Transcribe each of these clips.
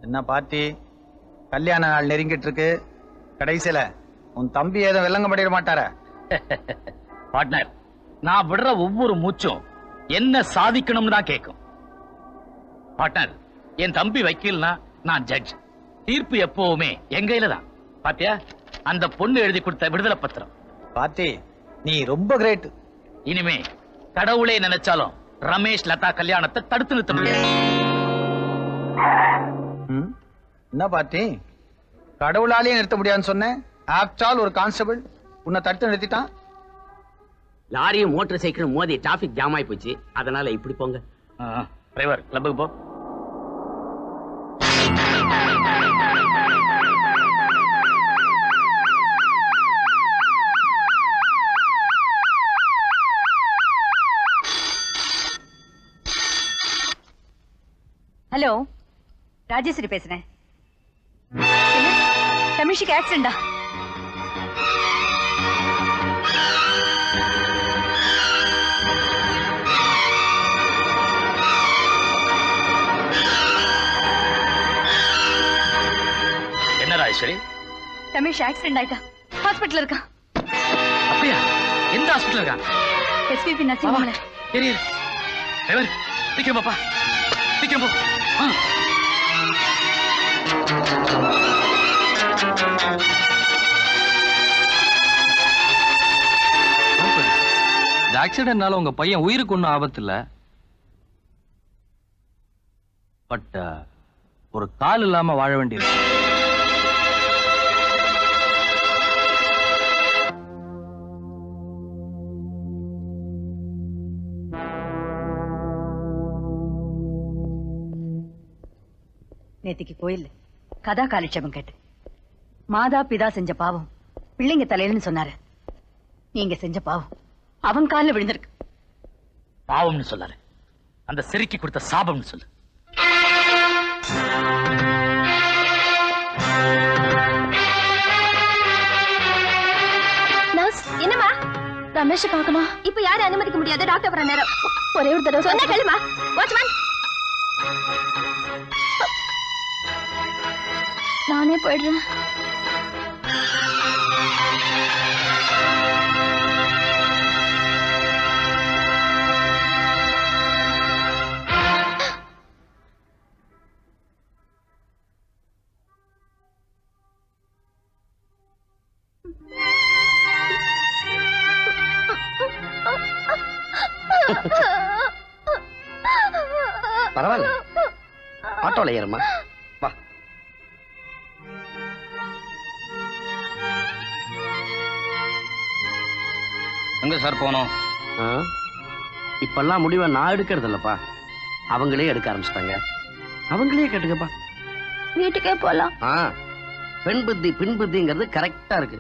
என்ன பார்ட்டி? கல்யாண நாள் நெருங்கிட்டு இருக்கு. கடைசியில உன் தம்பி ஏதோ வெள்ளங்க பண்ணிட மாட்டார? பார்ட்னர், நான் விடுற ஒவ்வொரு மூச்சும் என்ன சாதிக்கணும்னு தான் கேட்கும். பார்ட்னர், என் தம்பி வக்கீல்னா நான் ஜட்ஜ். தீர்ப்பு எப்பவுமே என் கையில தான். பாத்தியா, அந்த பொண்ணு எழுதி கொடுத்த விடுதலை பத்திரம். பார்ட்டி, நீ ரொம்ப கிரேட். இனிமே கடவுளே நினைச்சாலும் ரமேஷ் லதா கல்யாணத்தை தடுத்து நிறுத்த முடியாது. என்ன பார்ட்டி, கடவுளாலேயே நிறுத்த முடியாதுன்னு சொன்னேன். ஆஃப்டர் ஆல் ஒரு கான்ஸ்டபிள் உன்னை தடுத்து நிறுத்திட்டான். லாரியும் மோட்டார் சைக்கிளும் மோதி டிராபிக் ஜாம் ஆகி போச்சு. அதனால இப்படி போங்க. டிரைவர், கிளப்புக்கு போ. ஹலோ, ராஜேஸ்வரி பேசுறேன். தமிழிக்கு ஆக்சிடென்டா? என்ன ராஜேஸ்வரி? தமிழ் ஆக்சிடென்ட் ஆயிட்டா, ஹாஸ்பிட்டல் இருக்கா. அப்படியா? எந்த ஹாஸ்பிட்டல் இருக்கா? எஸ்பிபி நர்சிங் ஹோம்ல. தெரியுது. டிரைவர், சீக்கிரம் பாப்பா, சீக்கிரம் போ. இந்த ஆக்சிடென்ட்னால உங்க பையன் உயிருக்கு ஒன்றும் ஆபத்து இல்ல. பட் ஒரு கால் இல்லாம வாழ வேண்டியிருக்கு. நேத்திக்கு கோயில் கதா காலிட்சேபம் கேட்டு மாதா பிதா செஞ்ச பாவம் பிள்ளைங்க தலையிலன்னு சொன்னாரு. நீங்க செஞ்ச பாவம் அவன் காலில் விழுந்திருக்கு. பாவம்னு சொல்லாரு, அந்த சிறுக்கி கொடுத்த சாபம்னு சொல்லு. என்னமா ரமேஷ் பார்க்கணும்? இப்ப யாரும் அனுமதிக்க முடியாது. டாக்டர் வர நேரம். ஒரே ஒரு தடவை சொன்ன கேளுமா. வாட்ச்மேன், நானே போயிடுறேன். பரவாயில்ல, ஆட்டோல ஏறுமா. வா. எங்க சார் போனோம்? இப்பெல்லாம் முடிவை நான் எடுக்கிறது இல்லப்பா, அவங்களே எடுக்க ஆரம்பிச்சிட்டாங்க. அவங்களே கேட்டுக்கப்பா. வீட்டுக்கே போலாம். பெண் புத்தி பின் புத்திங்கிறது கரெக்டா இருக்கு.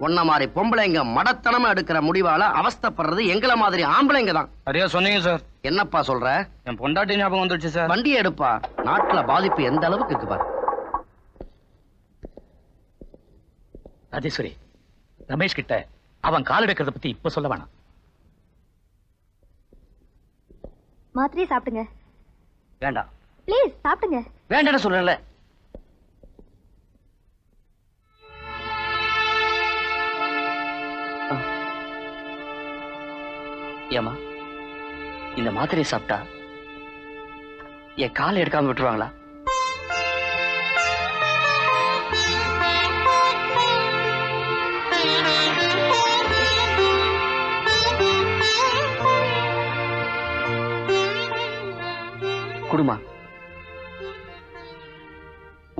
ஒன்ன மாதிரி பொம்பளைங்க மடத்தனமா எடுக்கிற முடிவால அவஸ்தைப்படுறது எங்களை மாதிரி ஆம்பளைங்க தான். சரியா சொன்னீங்க சார். என்னப்பா சொல்ற? என் பொண்டாட்டி ஞாபகம் வந்துடுச்சு சார். வண்டியை எடுப்பா. நாட்டுல பாதிப்பு எந்த அளவுக்கு இருக்குப்பா. ராஜேஸ்வரி, ரமேஷ் கிட்ட அவன் கால் எடுக்கிறத பத்தி இப்ப சொல்ல வேணாம். மாத்திரையே சாப்பிடுங்க. வேண்டாம். ப்ளீஸ் சாப்பிடுங்க. வேண்டாம் சொல்றேன்ல. ஏமா, இந்த மாத்திரையை சாப்பிட்டா என் காலை எடுக்காம விட்டுருவாங்களா? குடுமா,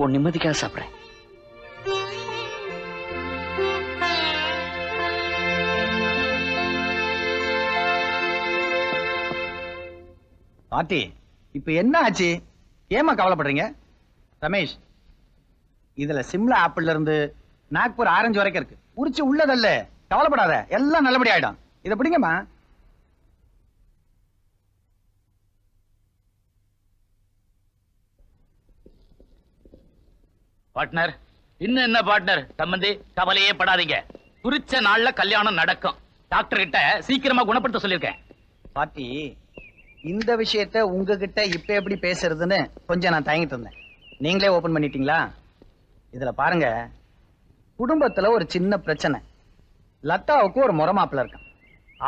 உன் நிம்மதிக்காக சாப்பிடுறேன். பாட்டி, இப்ப என்ன ஆச்சு? ஏமா கவலைப்படுறீங்க? ரமேஷ், இதுல சிம்லா ஆப்பிள்ல இருந்து நாக்பூர் ஆரஞ்சு வரைக்கும் இருக்கு. உரிச்சு உள்ளதல்ல, கவலைப்படாத, எல்லாம் நல்லபடி ஆயிடும். இத பிடிங்கம்மா. பார்ட்னர், இன்னும் என்ன பார்ட்னர்? சம்பந்தி, கவலையே படாதீங்க. குறிச்ச நாள்ல கல்யாணம் நடக்கும். டாக்டர் கிட்ட சீக்கிரமா குணப்படுத்த சொல்லிருக்கேன். பாட்டி, இந்த விஷயத்தை உங்ககிட்ட இப்ப எப்படி பேசுறதுன்னு கொஞ்சம் நான் தயங்கிட்டு இருந்தேன். நீங்களே ஓபன் பண்ணிட்டீங்களா? இதுல பாருங்க, குடும்பத்துல ஒரு சின்ன பிரச்சனை. லதாவுக்கு ஒரு முறை மாப்பிள்ள இருக்கான்.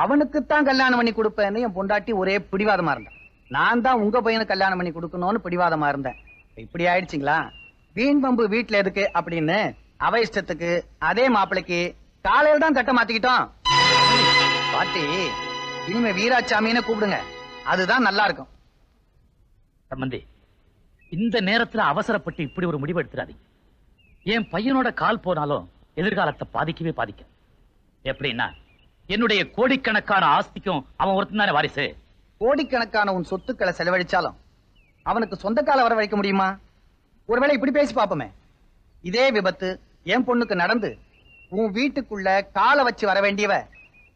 அவனுக்குத்தான் கல்யாணம் பண்ணி கொடுப்பேன்னு என் பொண்டாட்டி ஒரே பிடிவாதமா இருந்தான். நான் தான் உங்க பையனுக்கு கல்யாணம் பண்ணி கொடுக்கணும்னு பிடிவாதமா இருந்தேன். இப்படி ஆயிடுச்சுங்களா? வீண் பம்பு வீட்டுல எதுக்கு அப்படின்னு அவ இஷ்டத்துக்கு அதே மாப்பிளைக்கு காலையில தான் தட்ட மாத்திக்கிட்டோம். பாட்டி, இனிமே வீராசாமின்னு கூப்பிடுங்க, அதுதான் நல்லா இருக்கும். சம்பந்தி, இந்த நேரத்துல அவசரப்பட்டு இப்படி ஒரு முடிவு எடுத்துறாதீங்க. என் பையனோட கால் போனாலும் எதிர்காலத்தை பாதிக்கவே பாதிக்கும். எப்படின்னா, என்னுடைய கோடிக்கணக்கான ஆஸ்திக்கும் அவன் ஒருத்தன் தானே வாரிசு. கோடிக்கணக்கான உன் சொத்துக்களை செலவழிச்சாலும் அவனுக்கு சொந்த கால வர வைக்க முடியுமா? ஒருவேளை இப்படி பேசி பாப்போமே, இதே விபத்து என் பொண்ணுக்கு நடந்து உன் வீட்டுக்குள்ள காலை வச்சு வர வேண்டியவ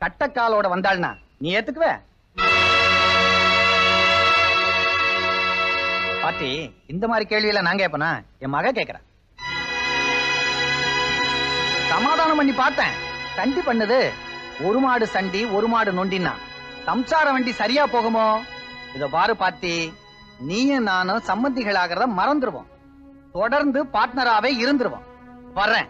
கட்டக்காலோட வந்தாள்னா நீ ஏத்துக்குவ? பாட்டி, இந்த மாதிரி கேள்வியில நான் கேட்பனா? என் மக கேட்கிறேன். சமாதானம் பண்ணி பார்த்தேன், சண்டி பண்ணுது. ஒரு மாடு சண்டி ஒரு மாடு நொண்டினா சம்சார வண்டி சரியா போகுமோ? இத பாரு பாட்டி, நீயும் நானும் சம்பந்திகளாகிறத மறந்துருவோம். தொடர்ந்து பார்ட்னராவே இருந்துருவோம். வர்றேன்.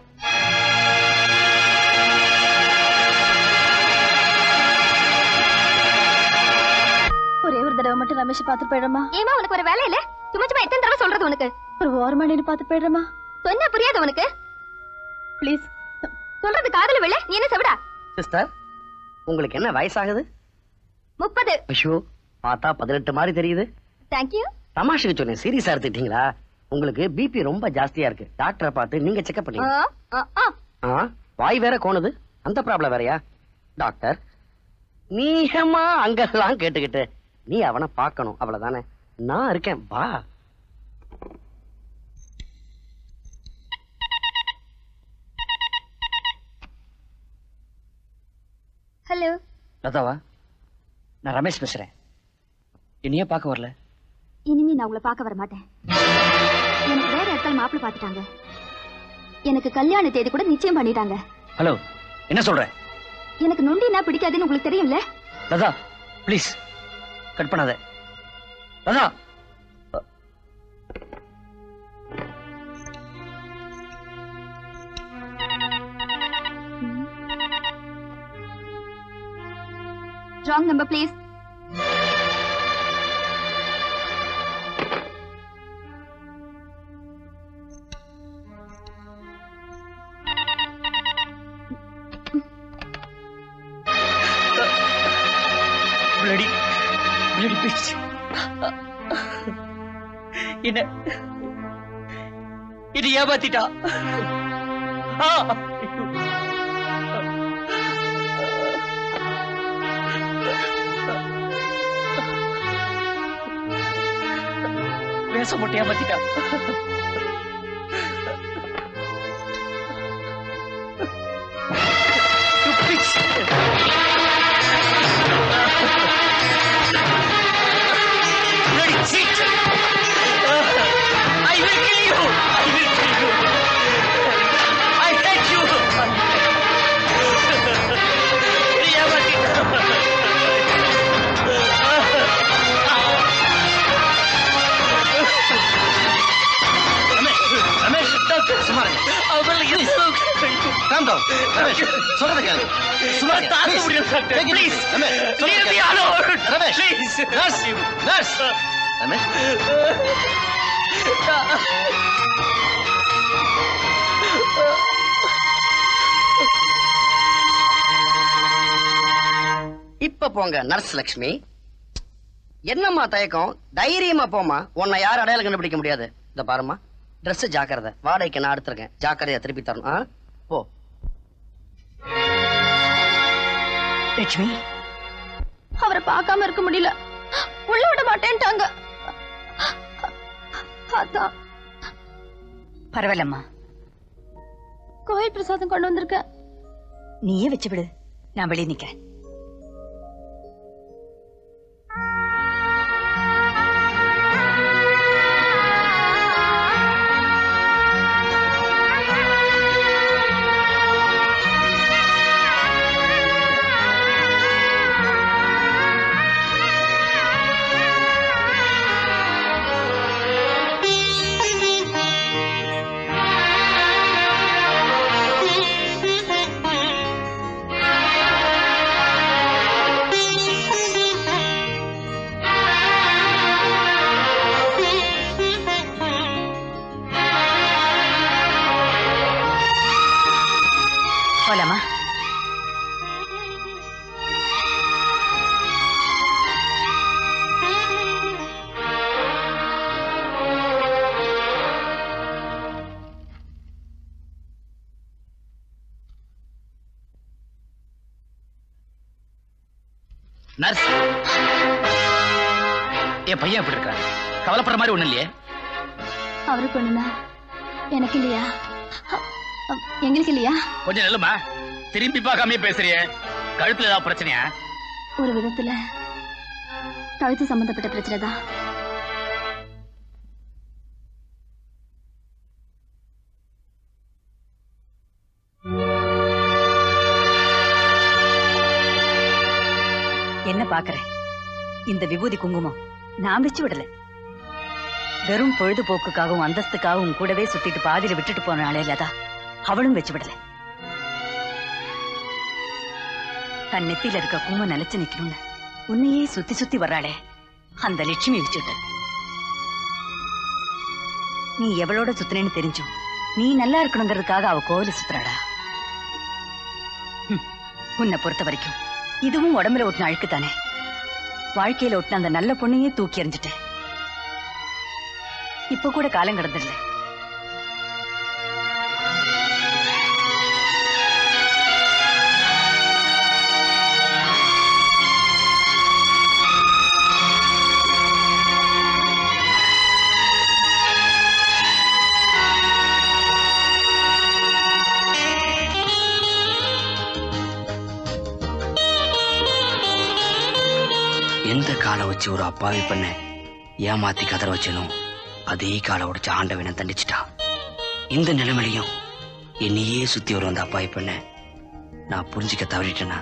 ஒரே ஒரு தடவை மட்டும் ரமேஷ் பாத்து போயிடுமா? ஏமா உனக்கு ஒரு வேலை இல்ல? சும்மா சும்மா எத்தனை தடவை சொல்றது உனக்கு? ஒரு ஓரமணின்னு பாத்து போயிடுமா? சொன்னா புரியாது உனக்கு? ப்ளீஸ் சொல்றது காதல விழ. நீ என்ன செவிடா? சிஸ்டர், உங்களுக்கு என்ன வயசாகுது? 30. ஐயோ, பார்த்தா 18 மாதிரி தெரியுது. Thank you. தமாஷுக்கு சொன்னேன், சீரியஸா எடுத்துட்டீங்களா? உங்களுக்கு பிபி ரொம்ப ஜாஸ்தியா இருக்கு. டாக்டரை பார்த்து நீங்க செக்அப் பண்ணீங்க. வாய் வேற கோணுது, அந்த ப்ராப்ளம் வேறயா? டாக்டர், நீமா அங்கெல்லாம் கேட்டுக்கிட்டு நீ அவனை பார்க்கணும், அவ்வளவுதானே. நான் இருக்கேன், வா. ஹலோ லதாவா? நான் ரமேஷ் பேசுறேன். என்னையே பார்க்க வரல? இனிமே நான் உங்களை பார்க்க வர மாட்டேன். எனக்கு வேற இடத்துல மாப்பிள்ளை பார்த்துட்டாங்க. எனக்கு கல்யாண தேதி கூட நிச்சயம் பண்ணிட்டாங்க. ஹலோ, என்ன சொல்ற? எனக்கு நொண்டினா பிடிக்காதுன்னு உங்களுக்கு தெரியும்ல? லதா, ப்ளீஸ் கட் பண்ணாத. Latha, wrong number please. bloody bitch. என்ன இது ஏமாத்திட்டா? பேச மட்டும் ஏமாத்திட்டா. You bitch. Bloody cheat! I will kill you! I will kill you! I hate you! Ramesh, சும்மா இருங்க. அவங்கள எதுவும் Calm down. ரமேஷ், சொல்றத கேளு. சும்மா இருங்க. தாங்க Please. முடியல doctor. Take it please easy. Ramesh, சொல்றத leave me கேளு. alone. Ramesh, please nurse, nurse. Ramesh, இப்ப போங்க நர்ஸ் லட்சுமி. என்னம்மா தயக்கம்? தைரியமா போமா, உன்னை யார் அடையாளம் கண்டுபிடிக்க முடியாது. இந்த பாருமா, Dress ஜாக்கிரதை, வாடகைக்கு நான் எடுத்திருக்கேன், ஜாக்கிரதையா திருப்பி தரணும். போ. லட்சுமி, அவரை பார்க்காம இருக்க முடியல. உள்ள விட மாட்டேன்ட்டாங்க. அதான் பரவாயில்லம்மா, கோயில் பிரசாதம் கொண்டு வந்திருக்கேன். நீயே வச்சு விடு, நான் வெளியே நிக்கிறேன். என் பையன் எப்படி இருக்காரு? கவலைப்படுற மாதிரி ஒண்ணு இல்லையே? அவருக்கு ஒண்ணுனா எனக்கு இல்லையா? எங்களுக்கு இல்லையா? கொஞ்சம் நில்லுமா, திரும்பி பார்க்காமயே பேசுறியே. கழுத்துல ஏதாவது பிரச்சனையா? ஒரு விதத்துல கழுத்து சம்பந்தப்பட்ட பிரச்சனை தான். என்ன பாக்குறேன்? இந்த விபூதி குங்குமம் நான் வச்சு விடல. வெறும் பொழுதுபோக்குக்காகவும் அந்தஸ்துக்காகவும் கூடவே சுத்திட்டு பாதியில விட்டுட்டு போன ஆளே லதா, அவளும் வச்சு விடல. தன் நெத்தியில இருக்க குங்குமம் நிலைச்சு நிக்கணும்னு உன்னையே சுத்தி சுத்தி வர்றாளே, அந்த லட்சுமி வச்சுட்ட. நீ எவளோட சுத்தினேன்னு தெரிஞ்சும் நீ நல்லா இருக்கணுங்கிறதுக்காக அவ கோவில சுத்துறாடா. உன்னை பொறுத்த வரைக்கும் இதுவும் உடம்புல ஒட்டின அழுக்கு தானே. வாழ்க்கையில ஒட்டின அந்த நல்ல பொண்ணையே தூக்கி எறிஞ்சிட்டேன். இப்ப கூட காலம் கடந்துடல. எந்த காலை வச்சு ஒரு அப்பாவி பண்ண ஏமாத்தி கதற வச்சனும் அதே காலை உடைச்சு ஆண்டவனை தண்டிச்சிட்டா. இந்த நிலைமையிலையும் என்னையே சுத்தி வரும் அந்த அப்பாவி பண்ண நான் புரிஞ்சுக்க தவறிட்டேனா?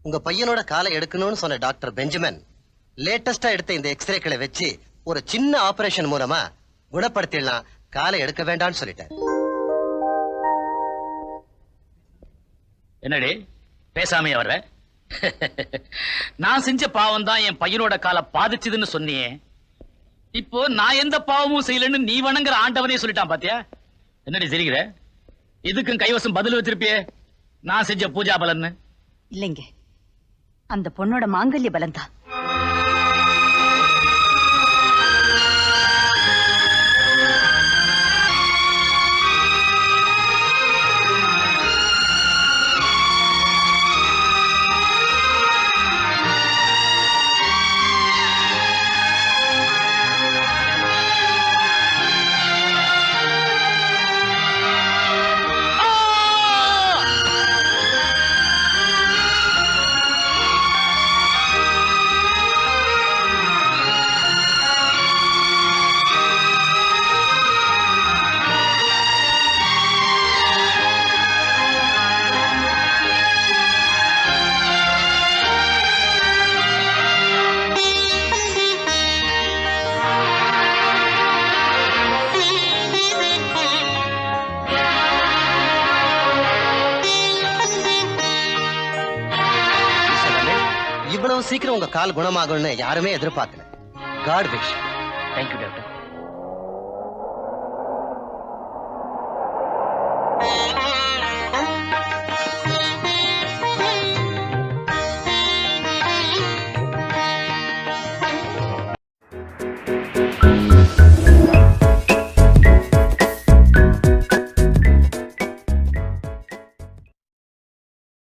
உங்க பையனோட காலை எடுக்கணும்னு சொன்ன டாக்டர் பெஞ்சமின் லேட்டஸ்டா எடுத்த இந்த எக்ஸ்ரேக்களை வச்சு ஒரு சின்ன ஆபரேஷன் மூலமா குணப்படுத்திடலாம், காலை எடுக்க வேண்டாம்னு சொல்லிட்டார். என்னடி பேசாமையே வர்ற? நான் செஞ்ச பாவம் தான் என் பையனோட காலை பாதிச்சதுன்னு சொன்னியே. இப்போ நான் எந்த பாவமும் செய்யலன்னு நீ வணங்குற ஆண்டவனே சொல்லிட்டான் பாத்தியா? என்னடி சிரிக்கிற? இதுக்கும் கைவசம் பதில் வச்சிருப்பியே, நான் செஞ்ச பூஜா பலன்னு. இல்லைங்க, அந்த பொண்ணோட மாங்கல்ய பலன்தான். இவ்வளவு சீக்கிரம் உங்க கால் குணமாகும்னு யாருமே எதிர்பார்க்கல. God wish. Thank you doctor.